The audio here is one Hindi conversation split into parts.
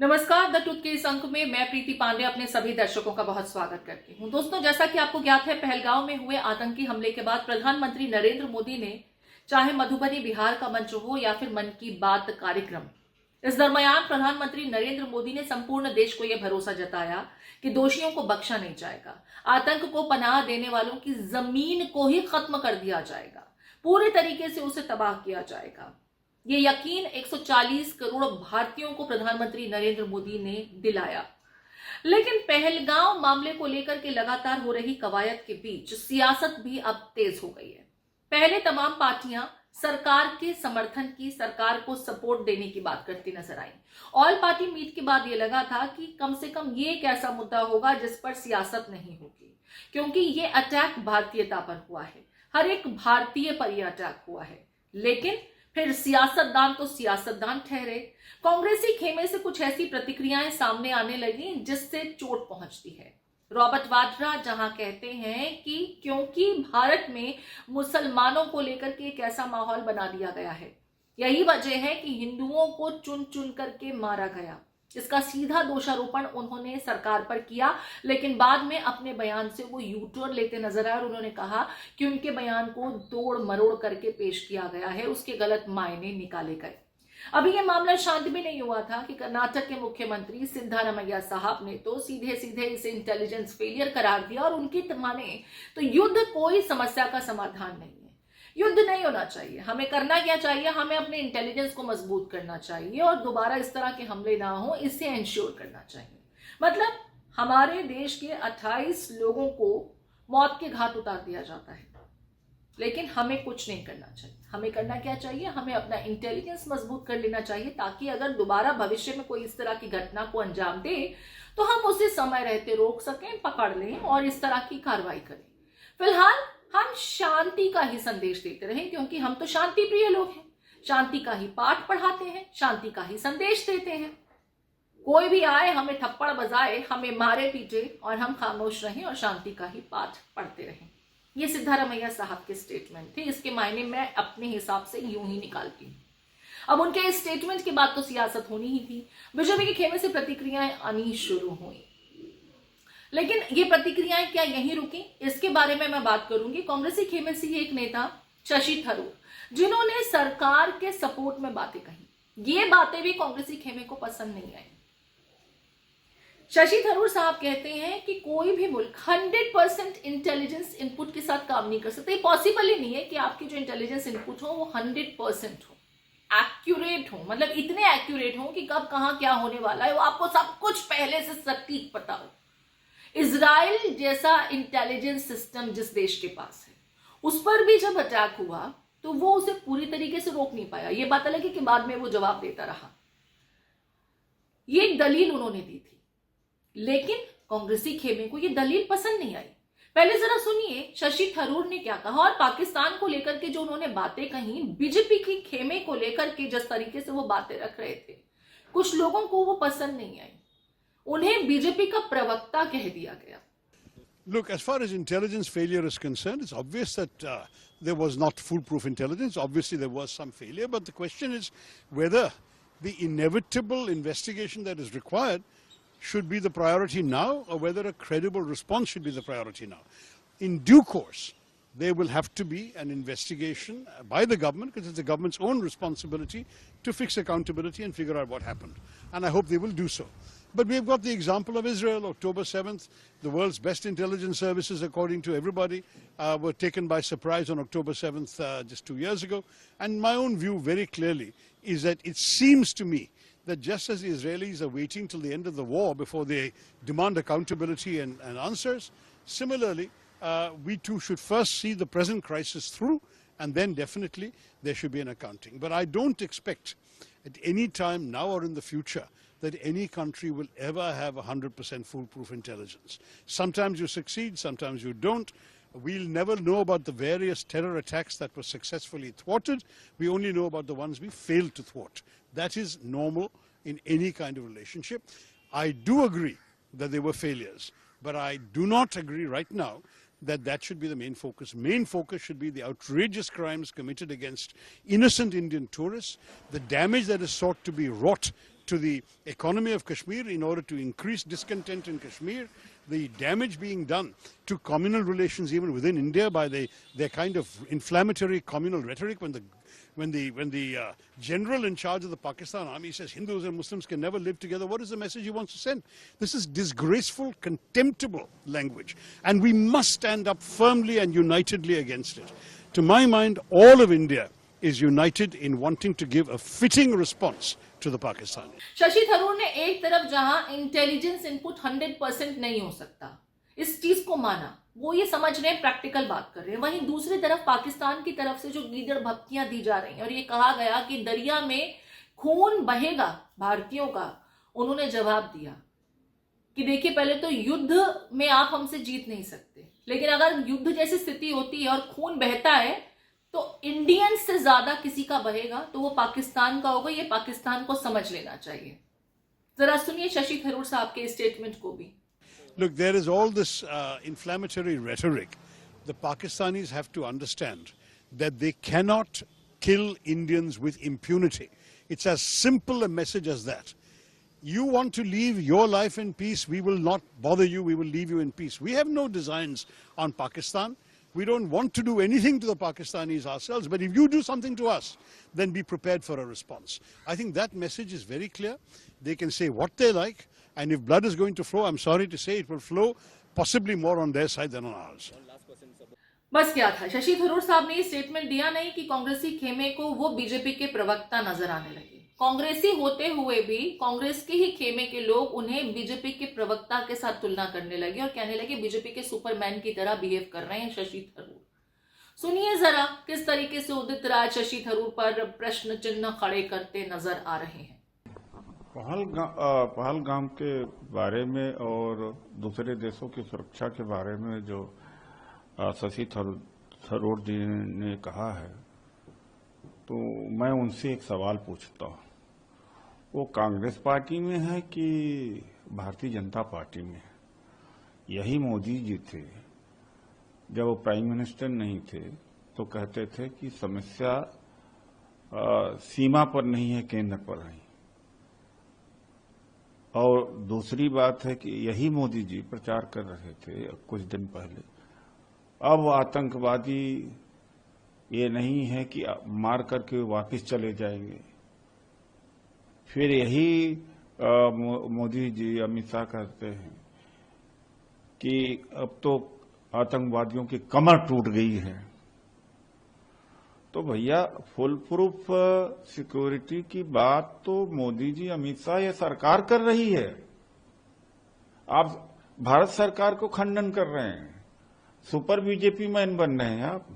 नमस्कार। द टूथ के इस अंक में मैं प्रीति पांडे अपने सभी दर्शकों का बहुत स्वागत करती हूं। दोस्तों, जैसा कि आपको ज्ञात है, पहलगांव में हुए आतंकी हमले के बाद प्रधानमंत्री नरेंद्र मोदी ने चाहे मधुबनी बिहार का मंच हो या फिर मन की बात कार्यक्रम, इस दरमियान प्रधानमंत्री नरेंद्र मोदी ने संपूर्ण देश को यह भरोसा जताया कि दोषियों को बख्शा नहीं जाएगा, आतंक को पनाह देने वालों की जमीन को ही खत्म कर दिया जाएगा, पूरे तरीके से उसे तबाह किया जाएगा। ये यकीन 140 करोड़ भारतीयों को प्रधानमंत्री नरेंद्र मोदी ने दिलाया। लेकिन पहलगांव मामले को लेकर के लगातार हो रही कवायद के बीच सियासत भी अब तेज हो गई है। पहले तमाम पार्टियां सरकार के समर्थन की, सरकार को सपोर्ट देने की बात करती नजर आई। ऑल पार्टी मीट के बाद ये लगा था कि कम से कम ये एक ऐसा मुद्दा होगा जिस पर सियासत नहीं होगी, क्योंकि ये अटैक भारतीयता पर हुआ है, हर एक भारतीय पर यह अटैक हुआ है। लेकिन फिर सियासतदान तो सियासतदान ठहरे। कांग्रेसी खेमे से कुछ ऐसी प्रतिक्रियाएं सामने आने लगी जिससे चोट पहुंचती है। रॉबर्ट वाड्रा जहां कहते हैं कि क्योंकि भारत में मुसलमानों को लेकर के एक ऐसा माहौल बना दिया गया है, यही वजह है कि हिंदुओं को चुन चुन करके मारा गया। इसका सीधा दोषारोपण उन्होंने सरकार पर किया, लेकिन बाद में अपने बयान से वो यू टर्न लेते नजर आए और उन्होंने कहा कि उनके बयान को तोड़ मरोड़ करके पेश किया गया है, उसके गलत मायने निकाले गए। अभी यह मामला शांत भी नहीं हुआ था कि कर्नाटक के मुख्यमंत्री सिद्धारमैया साहब ने तो सीधे सीधे इसे इंटेलिजेंस फेलियर करार दिया और उनकी माने तो युद्ध कोई समस्या का समाधान नहीं है, युद्ध नहीं होना चाहिए। हमें करना क्या चाहिए? हमें अपने इंटेलिजेंस को मजबूत करना चाहिए और दोबारा इस तरह के हमले ना हो, इसे इंश्योर करना चाहिए। मतलब हमारे देश के 28 लोगों को मौत के घाट उतार दिया जाता है, लेकिन हमें कुछ नहीं करना चाहिए। हमें करना क्या चाहिए? हमें अपना इंटेलिजेंस मजबूत कर लेना चाहिए, ताकि अगर दोबारा भविष्य में कोई इस तरह की घटना को अंजाम दे तो हम उसे समय रहते रोक सकें, पकड़ लें और इस तरह की कार्रवाई करें। फिलहाल हम शांति का ही संदेश देते रहें, क्योंकि हम तो शांति प्रिय लोग हैं। शांति का ही पाठ पढ़ाते हैं, शांति का ही संदेश देते हैं। कोई भी आए, हमें थप्पड़ बजाए, हमें मारे पीटे और हम खामोश रहें और शांति का ही पाठ पढ़ते रहें। ये सिद्धारमैया साहब के स्टेटमेंट थे। इसके मायने मैं अपने हिसाब से यूं ही निकालती हूं। अब उनके इस स्टेटमेंट के बाद तो सियासत होनी ही थी। बीजेपी के खेमे से प्रतिक्रियाएं आनी शुरू हुई, लेकिन ये प्रतिक्रियाएं क्या यहीं रुकी? इसके बारे में मैं बात करूंगी। कांग्रेसी खेमे से एक नेता शशि थरूर, जिन्होंने सरकार के सपोर्ट में बातें कही, ये बातें भी कांग्रेसी खेमे को पसंद नहीं आई। शशि थरूर साहब कहते हैं कि कोई भी मुल्क 100% इंटेलिजेंस इनपुट के साथ काम नहीं कर सकता। ये पॉसिबल ही नहीं है कि आपकी जो इंटेलिजेंस इनपुट हो वो 100% हो, एक्यूरेट हो, मतलब इतने एक्यूरेट हो कि कब कहां क्या होने वाला है वो आपको सब कुछ पहले से सटीक पता हो। इजराइल जैसा इंटेलिजेंस सिस्टम जिस देश के पास है, उस पर भी जब अटैक हुआ तो वो उसे पूरी तरीके से रोक नहीं पाया। ये बात अलग है कि बाद में वो जवाब देता रहा। ये एक दलील उन्होंने दी थी, लेकिन कांग्रेसी खेमे को ये दलील पसंद नहीं आई। पहले जरा सुनिए शशि थरूर ने क्या कहा, और पाकिस्तान को लेकर के जो उन्होंने बातें कही, बीजेपी की खेमे को लेकर के जिस तरीके से वो बातें रख रहे थे, कुछ लोगों को वो पसंद नहीं आई। उन्हें बीजेपी का प्रवक्ता कह दिया गया। Look, as far as intelligence failure is concerned, it's obvious that there was not foolproof intelligence. Obviously, there was some failure, but the question is whether the inevitable investigation that is required should be the priority now, or whether a credible response should be the priority now. In due course, there will have to be an investigation by the government, because it's the government's own responsibility to fix accountability and figure out what happened. And I hope they will do so. But we've got the example of Israel. October 7th, the world's best intelligence services, according to everybody, were taken by surprise on October 7th just 2 years ago. And my own view very clearly is that it seems to me that just as the Israelis are waiting till the end of the war before they demand accountability and answers, similarly, we too should first see the present crisis through, and then definitely there should be an accounting. But I don't expect at any time now or in the future that any country will ever have 100% foolproof intelligence. Sometimes you succeed, sometimes you don't. We'll never know about the various terror attacks that were successfully thwarted. We only know about the ones we failed to thwart. That is normal in any kind of relationship. I do agree that there were failures, but I do not agree right now that should be the main focus. Main focus should be the outrageous crimes committed against innocent Indian tourists, the damage that is sought to be wrought to the economy of Kashmir in order to increase discontent in Kashmir, the damage being done to communal relations even within India by their kind of inflammatory communal rhetoric when the general in charge of the Pakistan army says Hindus and Muslims can never live together. What is the message he wants to send? This is disgraceful, contemptible language, and we must stand up firmly and unitedly against it. To my mind, all of India is united in wanting to give a fitting response to the Pakistanis. Shashi Tharoor ने एक तरफ जहां इंटेलिजेंस इनपुट 100% नहीं हो सकता, इस चीज को माना, वो ये समझ रहे हैं, प्रैक्टिकल बात कर रहे हैं, वहीं दूसरी तरफ पाकिस्तान की तरफ से जो गीदड़ भक्तियां दी जा रही हैं और ये कहा गया कि दरिया में खून बहेगा भारतीयों का, उन्होंने जवाब दिया कि देखिए पहले तो युद्ध में आप हमसे जीत नहीं सकते, लेकिन अगर युद्ध जैसी स्थिति होती है और खून बहता है तो इंडियन से ज्यादा किसी का बहेगा तो वो पाकिस्तान का होगा, ये पाकिस्तान को समझ लेना चाहिए। जरा सुनिए शशि थरूर साहब के स्टेटमेंट को भी। Look, there is all this inflammatory rhetoric. The Pakistanis have to understand that they cannot kill Indians with impunity. It's as simple a message as that. You want to leave your life in peace, we will not bother you, we will leave you in peace. We have no designs on Pakistan. We don't want to do anything to the Pakistanis ourselves, but if you do something to us, then be prepared for a response. I think that message is very clear. They can say what they like, and if blood is going to flow, I'm sorry to say it will flow possibly more on their side than on ours. बस क्या था, शशि थरूर साहब ने ये स्टेटमेंट दिया नहीं कि कांग्रेसी खेमे को वो बीजेपी के प्रवक्ता नजर आने लगे। कांग्रेसी होते हुए भी कांग्रेस के ही खेमे के लोग उन्हें बीजेपी के प्रवक्ता के साथ तुलना करने लगे और कहने लगे बीजेपी के सुपरमैन की तरह बिहेव कर रहे हैं शशि थरूर। सुनिए जरा किस तरीके से उदित राज शशि थरूर पर प्रश्न चिन्ह खड़े करते नजर आ रहे हैं। पहलगाम के बारे में और दूसरे देशों की सुरक्षा के बारे में जो शशि थरूर जी ने कहा है, तो मैं उनसे एक सवाल पूछता हूँ, वो कांग्रेस पार्टी में है कि भारतीय जनता पार्टी में है? यही मोदी जी थे, जब वो प्राइम मिनिस्टर नहीं थे तो कहते थे कि समस्या सीमा पर नहीं है, केंद्र पर है। और दूसरी बात है कि यही मोदी जी प्रचार कर रहे थे कुछ दिन पहले, अब आतंकवादी ये नहीं है कि मार करके वापस चले जाएंगे। फिर यही मोदी जी अमित शाह कहते हैं कि अब तो आतंकवादियों की कमर टूट गई है। तो भैया फुल प्रूफ सिक्योरिटी की बात तो मोदी जी अमित शाह ये सरकार कर रही है, आप भारत सरकार को खंडन कर रहे हैं, सुपर बीजेपी मैन बन रहे हैं आप।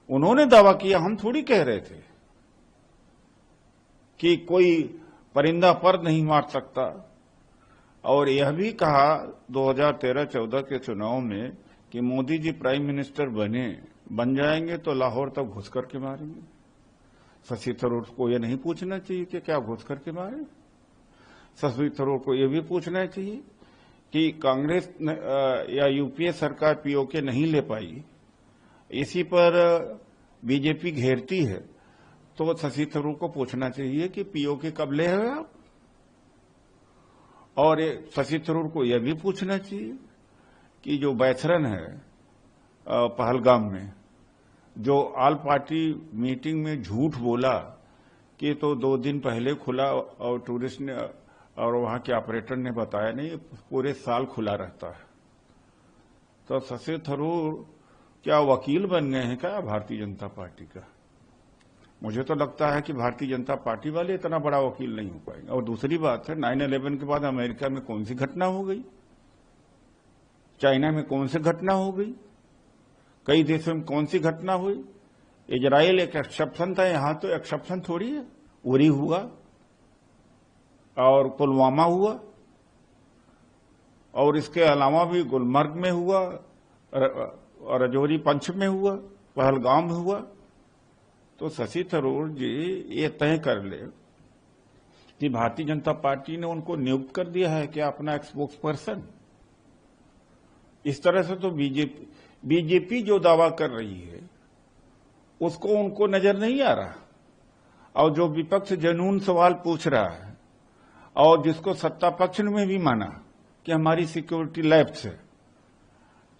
उन्होंने दावा किया, हम थोड़ी कह रहे थे कि कोई परिंदा पर नहीं मार सकता। और यह भी कहा 2013-14 के चुनाव में कि मोदी जी प्राइम मिनिस्टर बन जाएंगे तो लाहौर तक घुस करके मारेंगे। शशि थरूर को यह नहीं पूछना चाहिए कि क्या घुस करके मारे? शशि थरूर को यह भी पूछना चाहिए कि कांग्रेस या यूपीए सरकार पीओके नहीं ले पाई, इसी पर बीजेपी घेरती है, तो शशि थरूर को पूछना चाहिए कि पीओके कब ले हैं आप? और शशि थरूर को यह भी पूछना चाहिए कि जो बैचरन है पहलगाम में, जो ऑल पार्टी मीटिंग में झूठ बोला कि तो 2 दिन पहले खुला और टूरिस्ट ने और वहां के ऑपरेटर ने बताया नहीं, पूरे साल खुला रहता है। तो शशि थरूर क्या वकील बन गए हैं क्या भारतीय जनता पार्टी का? मुझे तो लगता है कि भारतीय जनता पार्टी वाले इतना बड़ा वकील नहीं हो पाएंगे। और दूसरी बात है, 9/11 के बाद अमेरिका में कौन सी घटना हो गई, चाइना में कौन सी घटना हो गई, कई देशों में कौन सी घटना हुई? इजराइल एक एक्सेप्शन था, यहां तो एक्सेप्शन थोड़ी है। उरी हुआ और पुलवामा हुआ और इसके अलावा भी गुलमर्ग में हुआ, रजौरी पंच में हुआ, पहलगाम में हुआ। तो शशि थरूर जी ये तय कर ले कि भारतीय जनता पार्टी ने उनको नियुक्त कर दिया है कि अपना स्पोक्स पर्सन। इस तरह से तो बीजेपी जो दावा कर रही है उसको उनको नजर नहीं आ रहा। और जो विपक्ष जनून सवाल पूछ रहा है और जिसको सत्ता पक्ष में भी माना कि हमारी सिक्योरिटी लैप्स है,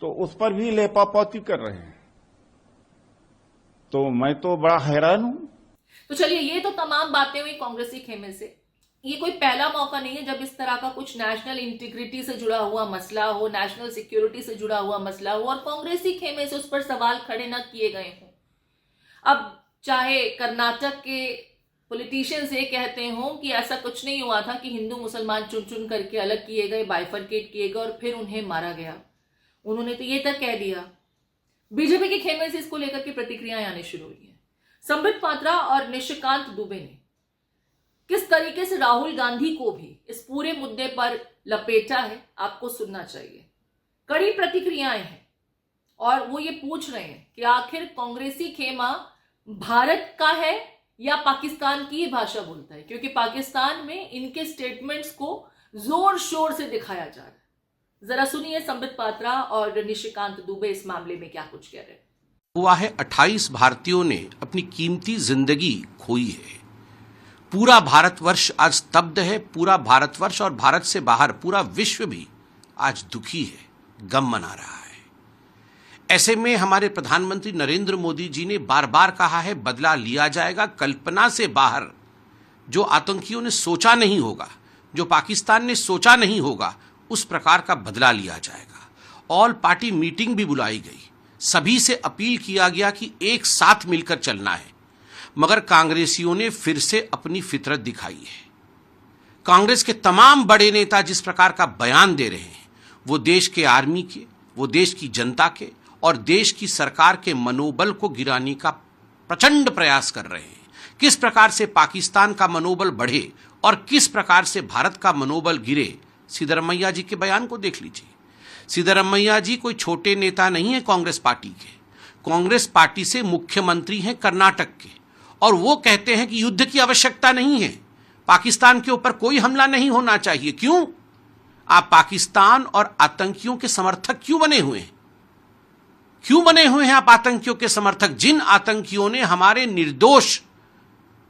तो उस पर भी लेपापोती कर रहे हैं। तो मैं तो बड़ा हैरान हूं। तो चलिए, ये तो तमाम बातें हुई कांग्रेसी खेमे से। ये कोई पहला मौका नहीं है जब इस तरह का कुछ नेशनल इंटीग्रिटी से जुड़ा हुआ मसला हो, नेशनल सिक्योरिटी से जुड़ा हुआ मसला हो और कांग्रेसी खेमे से उस पर सवाल खड़े न किए गए हों। अब चाहे कर्नाटक के पॉलिटिशियंस ये कहते हों कि ऐसा कुछ नहीं हुआ था कि हिंदू मुसलमान चुन चुन करके अलग किए गए, बाइफरकेट किए गए और फिर उन्हें मारा गया। उन्होंने तो ये तक कह दिया। बीजेपी के खेमे से इसको लेकर के प्रतिक्रियाएं आनी शुरू हुई है। संबित पात्रा और निशिकांत दुबे ने किस तरीके से राहुल गांधी को भी इस पूरे मुद्दे पर लपेटा है, आपको सुनना चाहिए। कड़ी प्रतिक्रियाएं हैं और वो ये पूछ रहे हैं कि आखिर कांग्रेसी खेमा भारत का है या पाकिस्तान की ही भाषा बोलता है, क्योंकि पाकिस्तान में इनके स्टेटमेंट्स को जोर शोर से दिखाया जा रहा है। जरा सुनिए संबित पात्रा और निशिकांत दुबे इस मामले में क्या कुछ कह रहे हैं। हुआ है 28 भारतीयों ने अपनी कीमती जिंदगी खोई है। पूरा भारतवर्ष आज स्तब्ध है। पूरा भारतवर्ष और भारत से बाहर पूरा विश्व भी आज दुखी है, गम मना रहा है। ऐसे में हमारे प्रधानमंत्री नरेंद्र मोदी जी ने बार बार कहा है बदला लिया जाएगा। कल्पना से बाहर जो आतंकियों ने सोचा नहीं होगा, जो पाकिस्तान ने सोचा नहीं होगा, उस प्रकार का बदला लिया जाएगा। ऑल पार्टी मीटिंग भी बुलाई गई। सभी से अपील किया गया कि एक साथ मिलकर चलना है, मगर कांग्रेसियों ने फिर से अपनी फितरत दिखाई है। कांग्रेस के तमाम बड़े नेता जिस प्रकार का बयान दे रहे हैं, वो देश के आर्मी के, वो देश की जनता के और देश की सरकार के मनोबल को गिराने का प्रचंड प्रयास कर रहे हैं। किस प्रकार से पाकिस्तान का मनोबल बढ़े और किस प्रकार से भारत का मनोबल गिरे, सिद्धरमैया जी के बयान को देख लीजिए। सिद्धरमैया जी कोई छोटे नेता नहीं है कांग्रेस पार्टी के। कांग्रेस पार्टी से मुख्यमंत्री हैं कर्नाटक के, और वो कहते हैं कि युद्ध की आवश्यकता नहीं है, पाकिस्तान के ऊपर कोई हमला नहीं होना चाहिए। क्यों? आप पाकिस्तान और आतंकियों के समर्थक क्यों बने हुए हैं? क्यों बने हुए हैं आप आतंकियों के समर्थक? जिन आतंकियों ने हमारे निर्दोष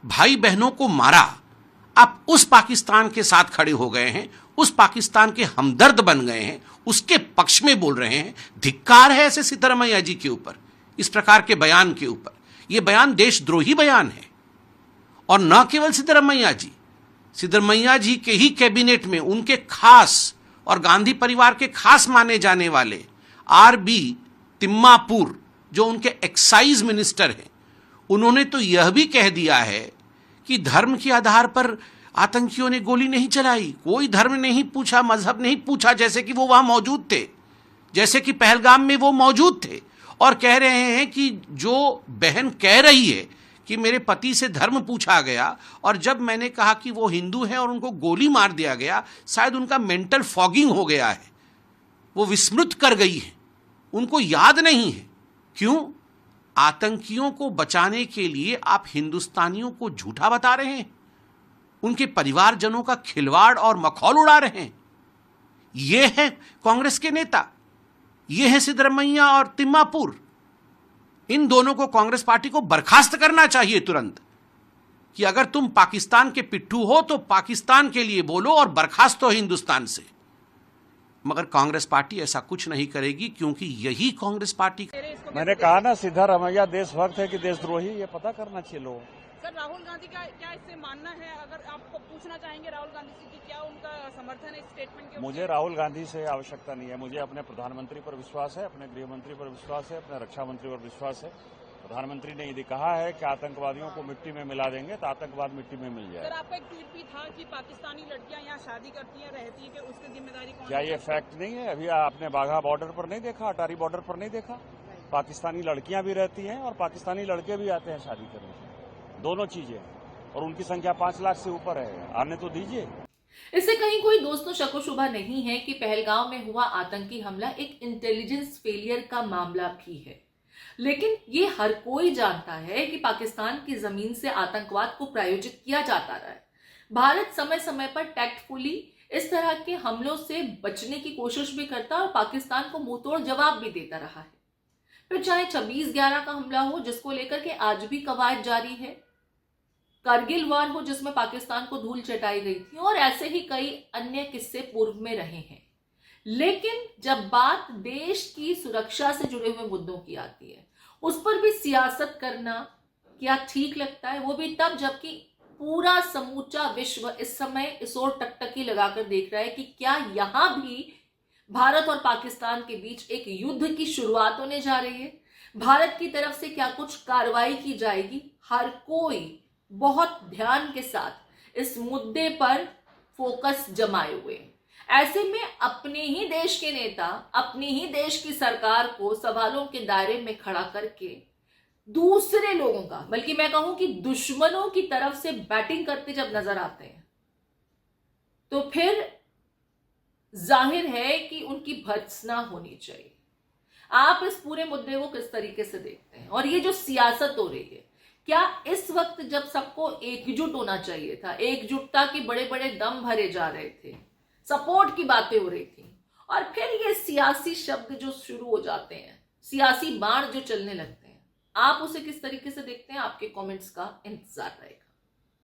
भाई बहनों को मारा, आप उस पाकिस्तान के साथ खड़े हो गए हैं, उस पाकिस्तान के हमदर्द बन गए हैं, उसके पक्ष में बोल रहे हैं। धिक्कार है ऐसे सिद्धरमैया जी के ऊपर, इस प्रकार के बयान के ऊपर। यह बयान देशद्रोही बयान है। और न केवल सिद्धरमैया जी के ही कैबिनेट में उनके खास और गांधी परिवार के खास माने जाने वाले आरबी तिम्मापुर, जो उनके एक्साइज मिनिस्टर हैं, उन्होंने तो यह भी कह दिया है कि धर्म के आधार पर आतंकियों ने गोली नहीं चलाई। कोई धर्म नहीं पूछा, मजहब नहीं पूछा, जैसे कि वो वहां मौजूद थे, जैसे कि पहलगाम में वो मौजूद थे। और कह रहे हैं कि जो बहन कह रही है कि मेरे पति से धर्म पूछा गया और जब मैंने कहा कि वो हिंदू हैं और उनको गोली मार दिया गया, शायद उनका मेंटल फॉगिंग हो गया है, वो विस्मृत कर गई है, उनको याद नहीं है। क्यों? आतंकियों को बचाने के लिए आप हिंदुस्तानियों को झूठा बता रहे हैं, उनके परिवारजनों का खिलवाड़ और मखौल उड़ा रहे हैं। ये है कांग्रेस के नेता, ये है सिद्धरमैया और तिम्मापुर। इन दोनों को कांग्रेस पार्टी को बर्खास्त करना चाहिए तुरंत, कि अगर तुम पाकिस्तान के पिट्ठू हो तो पाकिस्तान के लिए बोलो और बर्खास्त हो हिंदुस्तान से। मगर कांग्रेस पार्टी ऐसा कुछ नहीं करेगी, क्योंकि यही कांग्रेस पार्टी। मैंने कहा ना, सिद्धरमैया देशभक्त है कि देशद्रोही, ये पता करना चाहिए लोगों। सर, राहुल गांधी का क्या इससे मानना है? अगर आपको पूछना चाहेंगे राहुल गांधी से कि क्या उनका समर्थन है इस स्टेटमेंट के? मुझे राहुल गांधी से आवश्यकता नहीं है। मुझे अपने प्रधानमंत्री पर विश्वास है, अपने गृह मंत्री पर विश्वास है, अपने रक्षा मंत्री पर विश्वास है। प्रधानमंत्री ने यदि कहा है कि आतंकवादियों को मिट्टी में मिला देंगे तो आतंकवाद मिट्टी में मिल जाए। सर, आपका एक ट्वीट भी था कि पाकिस्तानी लड़कियां यहाँ शादी करती हैं, रहती है, कि उसकी जिम्मेदारी कौन? क्या ये फैक्ट नहीं है? अभी आपने बाघा बॉर्डर पर नहीं देखा, अटारी बॉर्डर पर नहीं देखा? पाकिस्तानी लड़कियां भी रहती हैं और पाकिस्तानी लड़के भी आते हैं शादी करने, दोनों चीजें, और उनकी संख्या 5 लाख से ऊपर है। आने तो दीजिए। इससे कहीं कोई दोस्तों शको शुबा नहीं है कि पहलगाम में हुआ आतंकी हमला एक इंटेलिजेंस फेलियर का मामला भी है। लेकिन ये हर कोई जानता है कि पाकिस्तान की जमीन से आतंकवाद को प्रायोजित किया जाता रहा है। भारत समय समय पर टैक्टफुली इस तरह के हमलों से बचने की कोशिश भी करता और पाकिस्तान को मुंहतोड़ जवाब भी देता रहा है। फिर चाहे 26/11 का हमला हो, जिसको लेकर के आज भी कवायद जारी है, करगिल वार हो जिसमें पाकिस्तान को धूल चटाई गई थी, और ऐसे ही कई अन्य किस्से पूर्व में रहे हैं। लेकिन जब बात देश की सुरक्षा से जुड़े हुए मुद्दों की आती है, उस पर भी सियासत करना क्या ठीक लगता है? वो भी तब जबकि पूरा समूचा विश्व इस समय इस ओर टकटकी लगाकर देख रहा है कि क्या यहां भी भारत और पाकिस्तान के बीच एक युद्ध की शुरुआत होने जा रही है। भारत की तरफ से क्या कुछ कार्रवाई की जाएगी? हर कोई बहुत ध्यान के साथ इस मुद्दे पर फोकस जमाए हुए हैं। ऐसे में अपने ही देश के नेता अपनी ही देश की सरकार को सवालों के दायरे में खड़ा करके दूसरे लोगों का, बल्कि मैं कहूं कि दुश्मनों की तरफ से बैटिंग करते जब नजर आते हैं, तो फिर जाहिर है कि उनकी भर्त्सना होनी चाहिए। आप इस पूरे मुद्दे को किस तरीके से देखते हैं? और ये जो सियासत हो रही है, क्या इस वक्त जब सबको एकजुट होना चाहिए था, एकजुटता के बड़े बड़े दम भरे जा रहे थे, सपोर्ट की बातें हो रही थी, और फिर ये सियासी शब्द जो शुरू हो जाते हैं, सियासी बाण जो चलने लगते हैं, आप उसे किस तरीके से देखते हैं? आपके कमेंट्स का इंतजार रहेगा।